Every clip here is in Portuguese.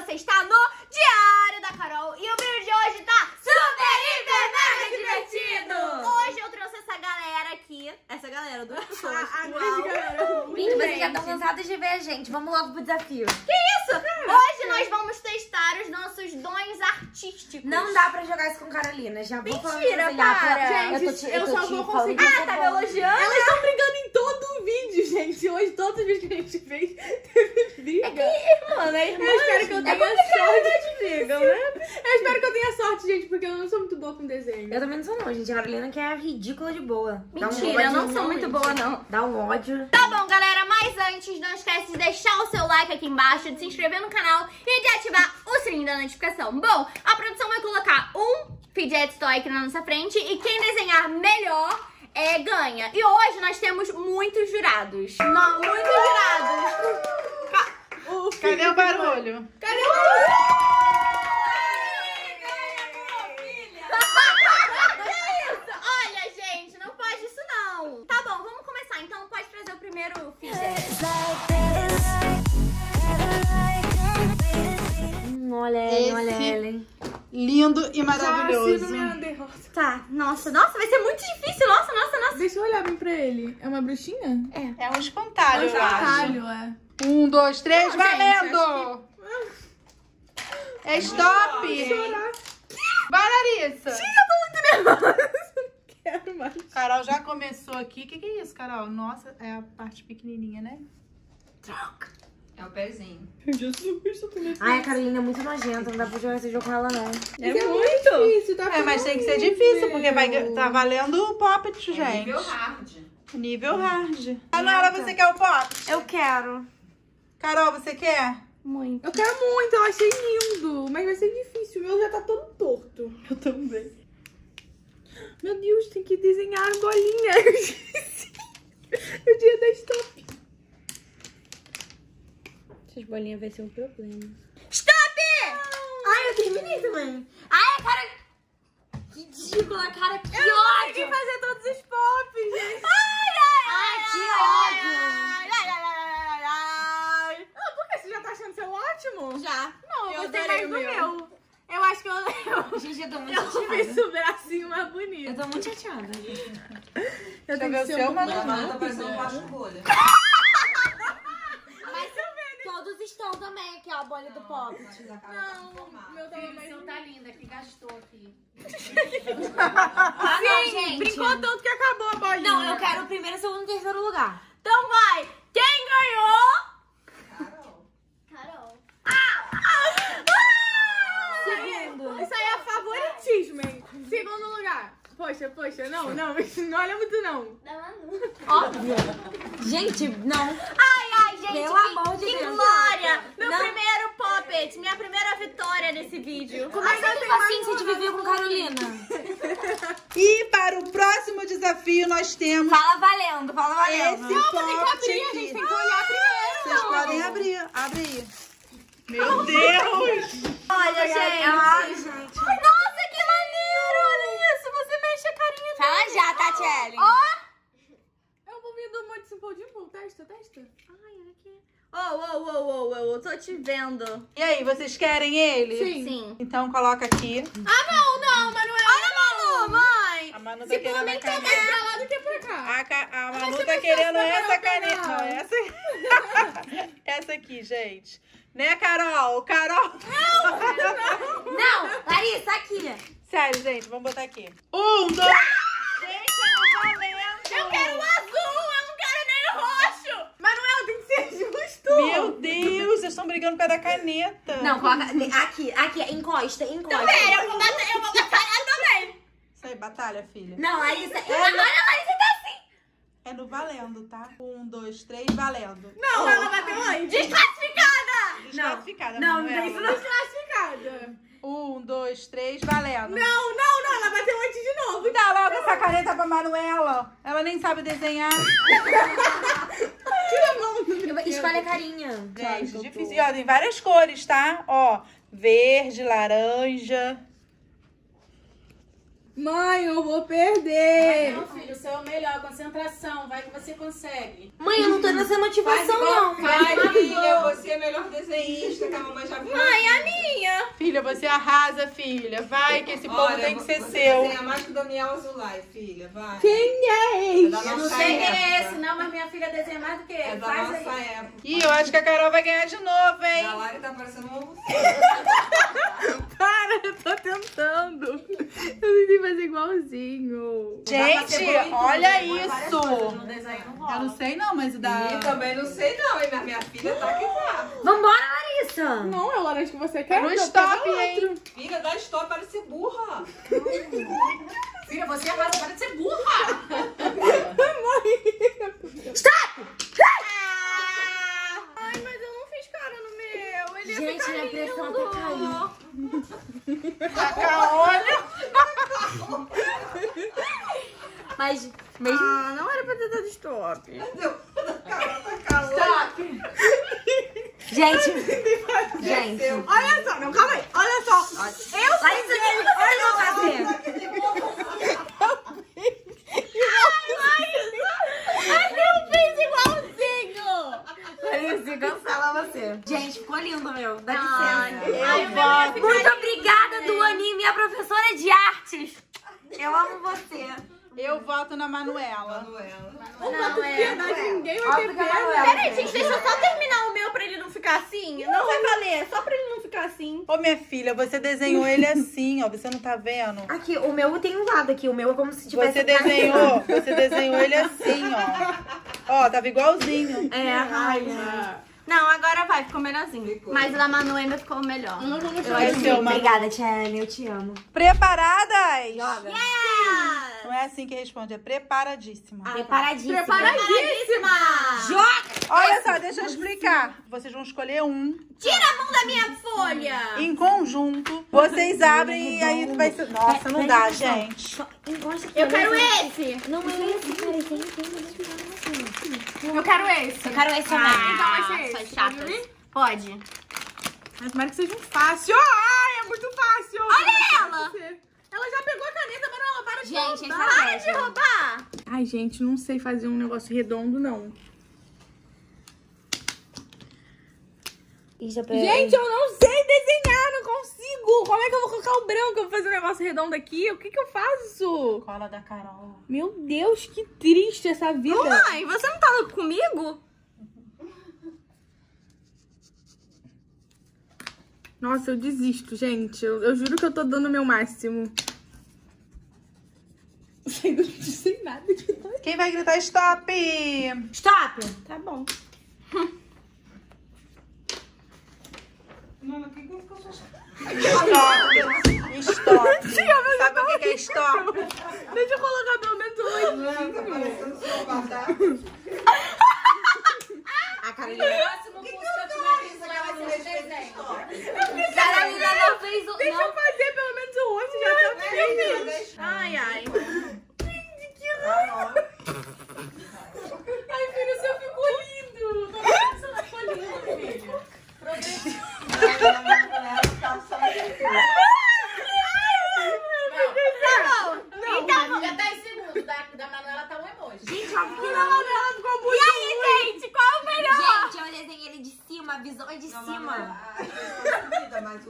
você está no Diário da Carol e o vídeo de hoje tá super, hiper, mega divertido! Hoje eu trouxe essa galera aqui, essa galera do pessoas. Gente, vocês já estão cansados de ver a gente, vamos logo pro desafio. Que isso? Hoje nós vamos testar os nossos dons artísticos. Não dá pra jogar isso com Carolina, já vou falar. Mentira, para! Gente, eu só vou conseguir. Ah, tá me elogiando? Elas estão brigando em todo o vídeo, gente. Hoje, todos os vídeos que a gente fez, teve briga. Mano, é irmã. Eu espero que eu tenha sorte. Brigam, né? Eu espero que eu tenha sorte, gente, porque eu não sou muito boa com desenho. Eu também não sou não, gente. A Carolina que é ridícula de boa. Mentira, eu não sou muito boa, não. Dá um ódio. Tá bom, galera, mas antes, não esquece de deixar o seu like aqui embaixo, de se inscrever no canal e de ativar o sininho da notificação. Bom, a produção vai colocar um fidget toy aqui na nossa frente e quem desenhar melhor ganha. E hoje nós temos muitos jurados. Não, muitos jurados. Cadê o barulho? Cadê o barulho? Olha, gente, não pode isso não. Tá bom, vamos começar. Então pode trazer o primeiro fidget. Olha ela, olha ela, hein? Lindo e maravilhoso. Tá, nossa, vai ser muito difícil. Nossa. Deixa eu olhar bem pra ele. É uma bruxinha? É um espantalho, eu acho. Espantalho, é. 1, 2, 3, Não, valendo! É stop! Vai, Larissa! Quero mais. Carol já começou aqui. O que é isso, Carol? Nossa, é a parte pequenininha, né? Troca. É o pezinho. Jesus, tô começando. Ai, a Carolina é muito nojenta, não dá pra jogar esse jogo com ela, não. É muito difícil, tá? Mas tem que ser difícil, porque tá valendo o poppet, gente. Nível hard. Nível hard. Manuela, você quer o poppet? Eu quero. Carol, você quer? Muito. Eu quero muito, eu achei lindo. Mas vai ser difícil, o meu já tá todo torto. Eu também. Meu Deus, tem que desenhar bolinha. Eu esqueci. O dia da stop. Essas bolinhas vai ser um problema. Stop! Ai, eu terminei também. Ai, cara, Ridícula, cara, que Eu não ódio. consegui fazer todos os pops, gente. Ai, que ódio. Ah, por que você já tá achando seu ótimo? Já. Não, Eu eu gostei adorei mais o do meu. meu. Eu acho que eu Gente, eu tô muito tive chateada. esse bracinho mais bonito. Eu tô muito chateada. Eu ver o seu, mais A Amanda tá rápida. parecendo um baixo bolha. Mas todos estão também aqui, ó, a bolha do pop. Não, o meu tava mais bonito. Tá linda, que gastou aqui. Ah, não, gente. Brincou tanto que acabou a bolinha. Não, eu quero o primeiro, segundo e terceiro lugar. Então vai. Quem ganhou? Carol. Segundo. Isso aí é favoritismo, hein? Segundo lugar. Poxa, não, isso não olha muito não. Óbvio. Gente, não. Ai, gente, Pelo que, amor de que Deus. glória. Meu Não. primeiro poppet, minha primeira vitória nesse vídeo. Como é que eu tenho paciência de viver com Carolina? E para o próximo desafio, nós temos Fala valendo, fala valendo. esse poppet Abrir, a aqui. gente tem que olhar primeiro. Vocês podem abrir. Abre aí. Meu Deus! Olha, gente. Ai, gente. Nossa, que maneiro. Olha isso. Você mexe a carinha dele. Fala já, Tatiele. É um pouquinho do Monte Simple Dimple. Testa. Ai, olha aqui. Eu tô te vendo. E aí, vocês querem ele? Sim. Então coloca aqui. Não, mas não é. Olha, Malu, mãe. A Manu tá Se querendo por a mim caneta. também. Pra lá do que pra cá. A Manu ser tá mais querendo fácil pra essa Carol caneta. pegar. Não, essa. Essa aqui, gente. Né, Carol? Carol. Não, Larissa, aqui. Sério, gente, vamos botar aqui. 1, 2. Gente, eu não valendo. Eu quero o azul, eu não quero nem o roxo. Manuel, tem que ser justo. Meu Deus, vocês estão brigando por causa da caneta. Não, coloca aqui, encosta. Pera, eu vou batalhar também. Isso aí, batalha, filha. Não, Larissa, Olha, a Larissa tá assim. É no valendo, tá? 1, 2, 3, valendo. Não, ela bateu antes. Desclassificada. Desclassificada, não, Manuela. tem isso Desclassificada. 1, 2, 3, valendo. Não, ela bateu antes de novo. Dá logo essa caneta pra Manuela. Ela nem sabe desenhar. Tira a mão do meu. Escolhe a carinha. Gente, difícil. Ó, tem várias cores, tá? Ó, verde, laranja. Mãe, eu vou perder. Não, filho, o seu é o melhor. Concentração, vai que você consegue. Mãe, eu não tô nessa motivação, não. Vai, filha, você é a melhor desenhista que a mamãe já viu. Mãe, a minha. Filha, você arrasa, filha. Vai, que esse povo tem que ser você seu. desenha mais que o Daniel Azulay, filha, vai. Quem é esse? Da Eu não nossa sei quem é época. esse, não, mas minha filha desenha mais do que É ele. da Faz nossa aí. época. Ih, eu acho que a Carol vai ganhar de novo, A hein? Lari tá parecendo um ovo. Para, eu tô tentando. Eu tentei fazer igualzinho. Gente, olha isso. No desenho não Eu rola. não sei não, mas o da... E também não sei não, hein? Mas minha filha tá que tá. Vambora, Larissa. Não, é o laranja que você quer. No eu stop, quero hein? outro. Filha, dá stop, para de ser burra. Filha, você arrasa, para de ser burra. Ai, mas eu não fiz cara no meu. Ele ia Gente, ficar minha pressão lindo. até caiu. Taca olho. Mas mesmo... Ah, não era pra ter dado stop. Carol tá calor. Gente, Olha só, não, calma aí. Olha só. Eu Larissa, o que você vai fazer? Eu fiz igualzinho. Larissa, cancela você. Gente, ficou lindo, meu. Dá Ai, licença. ai, o meu ia ficar Muito lindo. obrigada, Duane, minha professora de artes. Eu amo você. Eu voto na Manuela. Manuela. Não, é. verdade, ninguém vai ter Óbvio que é pena. Manuela. Peraí, gente, deixa eu só terminar o meu pra ele não ficar assim. Não vai valer, só pra ele não ficar assim. Ô, minha filha, você desenhou ele assim, ó. Você não tá vendo? Aqui, o meu tem um lado aqui. O meu é como se tivesse... Você desenhou ele assim, ó. Ó, tava igualzinho. É, ai. Não, agora vai, ficou melhorzinho. Mas o da Manu ainda ficou melhor. Eu não vou Eu mostrar. Vai acho ser muito uma- obrigada, Tiane. Eu te amo. Preparadas? Joga. Não é assim que responde, é preparadíssima. Preparadíssima. Preparadíssima! Joga! Olha só, deixa eu explicar. Vocês vão escolher um. Tira a mão da minha folha! Em conjunto, vocês abrem e aí vai ser... Nossa, não dá, gente. Encosta aqui. Eu quero esse! Não, mas esse, cara. Esse aí tem. Eu quero esse! Eu quero esse também. Então vai ser são esse. chatas. Pode. Mas tomara que seja um fácil. Ai, é muito fácil. Olha ela! Ela já pegou a caneta, mas ela para de Gente, roubar. Para de roubar! Ai, gente, não sei fazer um negócio redondo, não. Gente, eu não sei desenhar, não consigo. Como é que eu vou colocar o branco? Eu vou fazer um negócio redondo aqui? O que que eu faço? Cola da Carol. Meu Deus, que triste essa vida. Mãe, você não tá comigo? Nossa, eu desisto, gente. Eu juro que eu tô dando o meu máximo. Eu não sei nada de nada. Quem vai gritar stop? Stop! Tá bom. Mano, o que eu fico só... Stop. Stop. Sabe o que é stop? Deixa eu colocar pelo menos hoje. Não, tá parecendo seu guardar. A Carolina... O que eu fiz? Ela vai se desenho. Carolina não fez o... Deixa eu fazer pelo menos o rosto, já tá feio. Ai, ai. Ai, filho, o seu ficou lindo. Tô vendo que você ficou lindo, filho. Então, Já tá em segundo, da Manuela tá um emoji. Gente, ó, porque Não, ela ficou muito e aí, gente, qual é o melhor? Gente, eu desenhei ele de cima, a visão é de cima. A questão subida, mas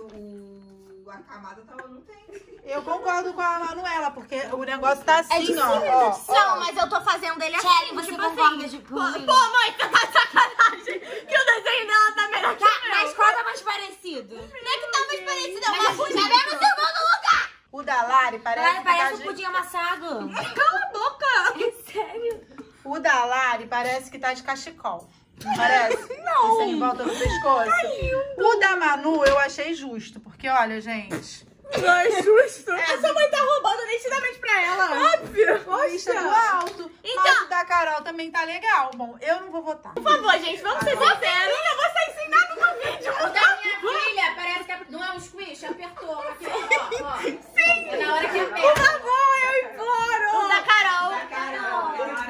a camada não tem. Eu concordo com a Manuela, porque o negócio tá assim, ó. Não, mas eu tô fazendo ele assim. Tchelle, você tipo concorda assim. de... Pô, mãe, você tá de sacanagem. Que o desenho dela tá melhor que o meu. Mas qual tá mais parecido? Não é que tá mais parecido, é uma pudim. Tá vendo o segundo lugar? O da Lari parece Ela que tá parece um de... pudim amassado. Cala a boca. Sério? O da Lari parece que tá de cachecol. Não parece? Não. Isso em volta do pescoço. O da Manu eu achei justo, porque olha, gente... Não é justo. Essa mãe tá roubando nitidamente pra ela. Óbvio. Vista do alto. Mas o da Carol também tá legal. Bom, eu não vou votar. Por favor, gente, vamos ser sinceros. Você ensinado no vídeo. O da minha filha parece que não é um squish, apertou. Aqui, ó. Sim. É na hora que aperta. Por favor, eu imploro. O da Carol.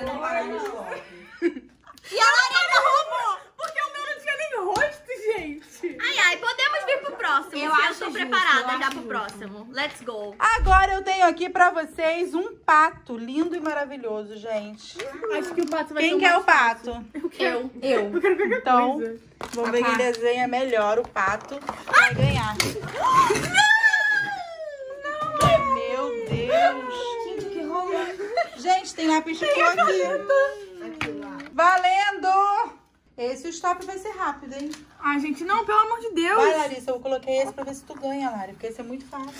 Não para no shopping. E a Lari ainda roubou. Porque o meu não tinha nem rosto, gente. Ai, ai, podemos vir pro próximo. Eu acho que tô preparada já pro próximo. Let's go. Agora eu tenho aqui pra vocês um pato lindo e maravilhoso, gente. Acho que o pato vai Quem ser quer o pato? Eu. Eu. Eu quero qualquer Então, coisa. vamos ver quem desenha melhor o pato. Vai ganhar. Meu Deus. Gente, que rolê. Gente, tem lápis de cor aqui. Valendo! Esse stop vai ser rápido, hein? Ai, gente, não, pelo amor de Deus. Vai, Larissa, eu coloquei esse pra ver se tu ganha, Lari, porque esse é muito fácil.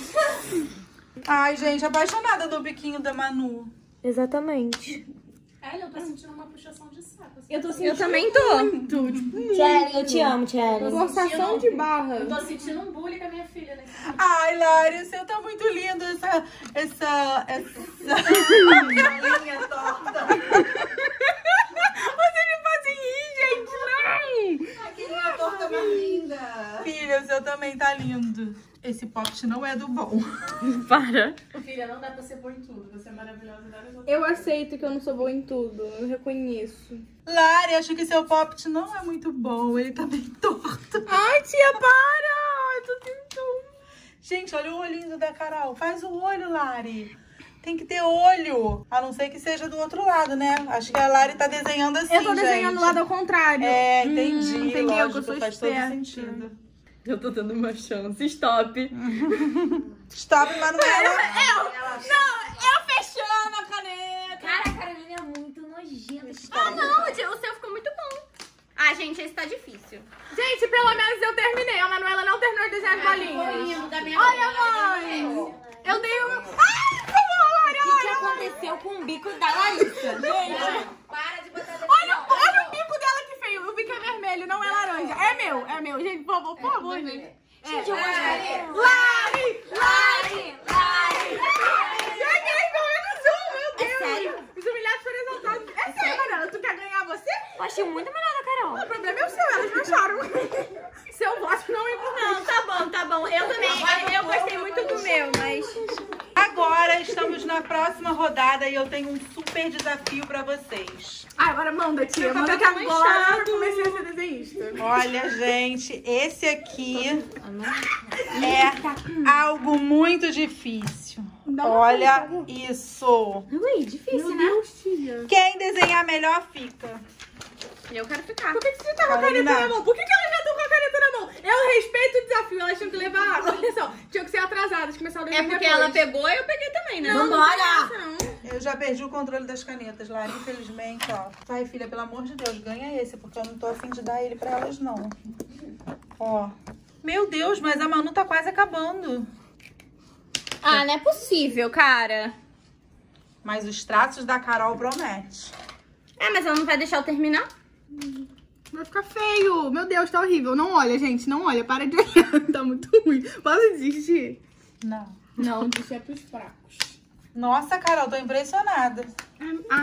Ai, gente, apaixonada do biquinho da Manu. Exatamente. Eu tô sentindo uma puxação de saco. Eu tô Eu também tô. Muito, tipo, Cherry, eu te amo, Cherry. forçação de barra. Eu tô sentindo um bullying com a minha filha, né? Ai, Lari, o seu tá muito lindo. Essa linha torta. Vocês me fazem rir, gente, não! Aquele linha torta mais linda. Filha, o seu também tá lindo. Esse pote não é do bom. Para. Filha, não dá pra ser boa em tudo. Você é maravilhosa em várias outras. Eu aceito que eu não sou boa em tudo, eu reconheço. Lari, acho que seu poppet não é muito bom. Ele tá bem torto. Ai, tia, para! Eu tô tentando. Gente, olha o olhinho da Carol. Faz o olho, Lari. Tem que ter olho. A não ser que seja do outro lado, né? Acho que a Lari tá desenhando assim, Eu tô desenhando gente. o lado ao contrário. É, entendi. Entendeu? Lógico, Que eu sou faz todo esperta. sentido. Eu tô dando uma chance. Stop. Stop, Manuela. Eu fechando a caneta. Cara, a Carolina é muito nojenta. Ah, não, o seu ficou muito bom. Ah, gente, esse tá difícil. Gente, pelo menos eu terminei. A Manuela não terminou de desenhar as bolinhas. Lindo da minha Olha, mãe. Eu dei o... Ai, por favor, O que aconteceu com o bico da Larissa? Gente. Para de botar olha o bico dela que feio. O bico é vermelho, não é laranja. É meu. Gente, por favor, gente. Gente, eu gosto de Lari! Gente, Cheguei, pelo menos um, meu Deus. É sério? Os humilhados foram exaltados. É sério, Manuela. Tu quer ganhar você? Eu achei muito melhor da Carol. O problema é o seu, elas me acharam. Seu voto não é importante. Não, tá bom. Eu também. Eu gostei muito do meu, mas... Agora estamos na próxima rodada e eu tenho um super desafio pra vocês. Ah, agora manda, tia. Meu Manda que cabelo tá agora manchado. eu comecei a ser desenhista. Olha, gente, esse aqui é algo muito difícil. Olha isso. Ui, difícil, Meu Deus, tia. Quem desenhar melhor fica. Eu quero ficar. Por que você tá com a Carolina. caneta na mão? Por que elas já estão com a caneta na mão? Eu respeito o desafio, elas tinham que levar. Olha só, tinham que ser atrasadas, começar o É desenho porque depois. ela pegou e eu peguei também, né? Vambora! Não. Eu já perdi o controle das canetas, Lara, infelizmente, ó. Vai, filha, pelo amor de Deus, ganha esse, porque eu não tô afim de dar ele pra elas, não. Ó. Meu Deus, mas a Manu tá quase acabando. Ah, não é possível, cara. Mas os traços da Carol promete. É, mas ela não vai deixar eu terminar? Vai ficar feio. Meu Deus, tá horrível. Não olha, gente, não olha. Para de olhar. Tá muito ruim. Posso desistir? Não. Não, isso é pros fracos. Nossa, Carol, tô impressionada. Ah,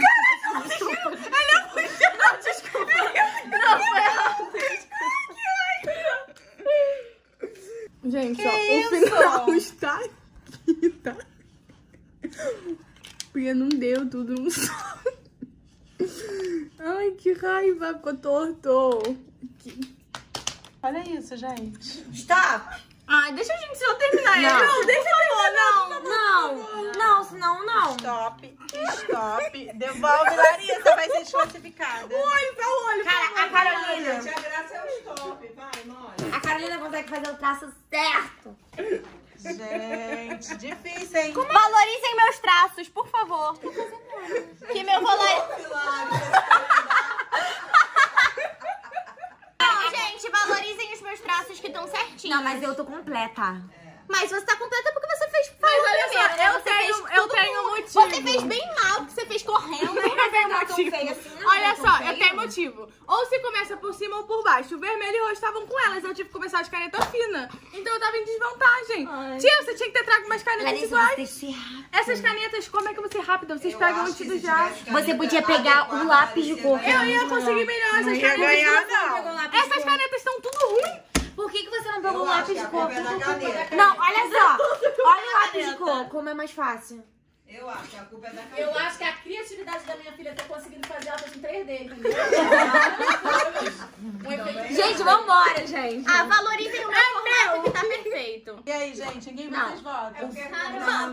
desculpa. Não, desculpa. Não, foi ela. Gente, Que ó, isso? o final está aqui, tá? Porque não deu tudo um só. Ai, que raiva, ficou torto. Olha isso, gente. Stop! Ai, deixa a gente só terminar. Não. Não, deixa eu terminar. Não, senão não. Stop. Devolve, Larissa, vai ser desclassificada. Olho pra olho. Cara, a Carolina. A graça é o stop. Vai, mãe. A Carolina consegue fazer o traço certo. Gente, difícil, hein? Valorizem meus traços, por favor. Que meu valor... Não, gente, valorizem os meus traços que estão certinhos. Não, mas eu tô completa. Mas você tá completa porque você fez... Mas olha primeiro, só, né? eu Você fez tenho tudo motivo. Você fez bem mal, porque você fez correndo. Eu tenho motivo. feia assim, não Olha é tão só, feio. eu tenho motivo. Ou se começa por cima ou por baixo. O vermelho e o roxo estavam com elas. Eu tive que começar as canetas finas. Então eu tava em desvantagem. Tia, você tinha que ter trago umas canetas Larissa, iguais. você tem que ser rápida. Essas canetas, como é que eu vou ser rápida? Vocês pegam o tudo já. Você podia pegar o lápis de cor. Eu ia conseguir melhor essas ia canetas. ganhar, não. Essas canetas estão tudo ruim. Por que você não pegou o lápis de cor? caneta. Não, olha só. Olha o lápis de cor, como é mais fácil. Eu acho que a culpa é da caneta. Eu acho que a criatividade da minha filha ter conseguido fazer ela em 3D, entendeu? Gente, vambora, gente. Ah, valorizem o meu formato que tá perfeito. E aí, gente, quem vocês votam?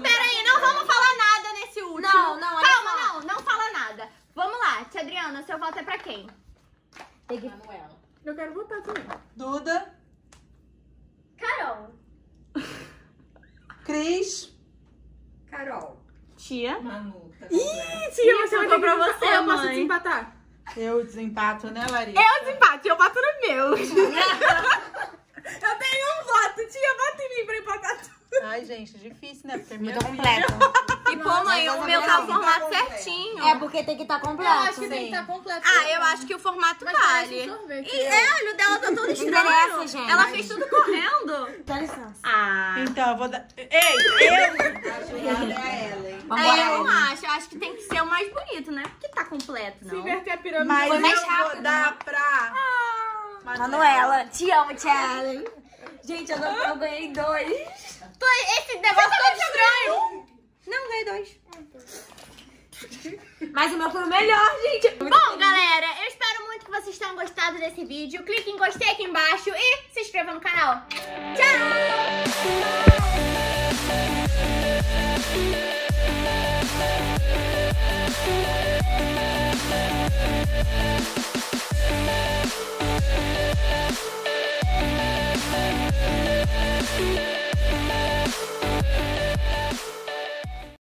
Peraí, não vamos falar nada nesse último. Não, não, olha Calma, não fala nada. Vamos lá, tia Adriana, seu voto é pra quem? Manuela. Eu quero votar também. Duda, Carol. Cris, Carol. Tia. Manu, tá Ih, tia, você vai ficou ter pra que você, eu posso mãe. desempatar? eu desempato, né, Larissa? Eu desempate, eu voto no meu. Eu tenho um voto, tia, vota em mim pra empatar tudo. Ai, gente, difícil, né? Porque minha Muito completo. E pô, mãe, o meu tá o formato certinho. É porque tem que estar Eu completo. acho que tem que estar completo. Ah, eu acho que o formato Mas parece vale. um sorvete. E olha, o dela tá todo estranho. interessa, gente. Ela fez tudo correndo. Dá licença. Ah. Então, eu vou dar... Ei, eu... Acho que vale a ela, hein? Eu não acho. Eu acho que tem que ser o mais bonito, né? Porque tá completo, Se não. inverter a pirâmide. Mas Foi mais eu rápido, vou dar pra... Manuela, te amo, Charlie. Gente, eu ganhei 2. Esse negócio tá estranho. Não, ganhei 2. Mas o meu foi o melhor, gente. Bom, galera, eu espero muito que vocês tenham gostado desse vídeo. Clique em gostei aqui embaixo e se inscreva no canal. Tchau!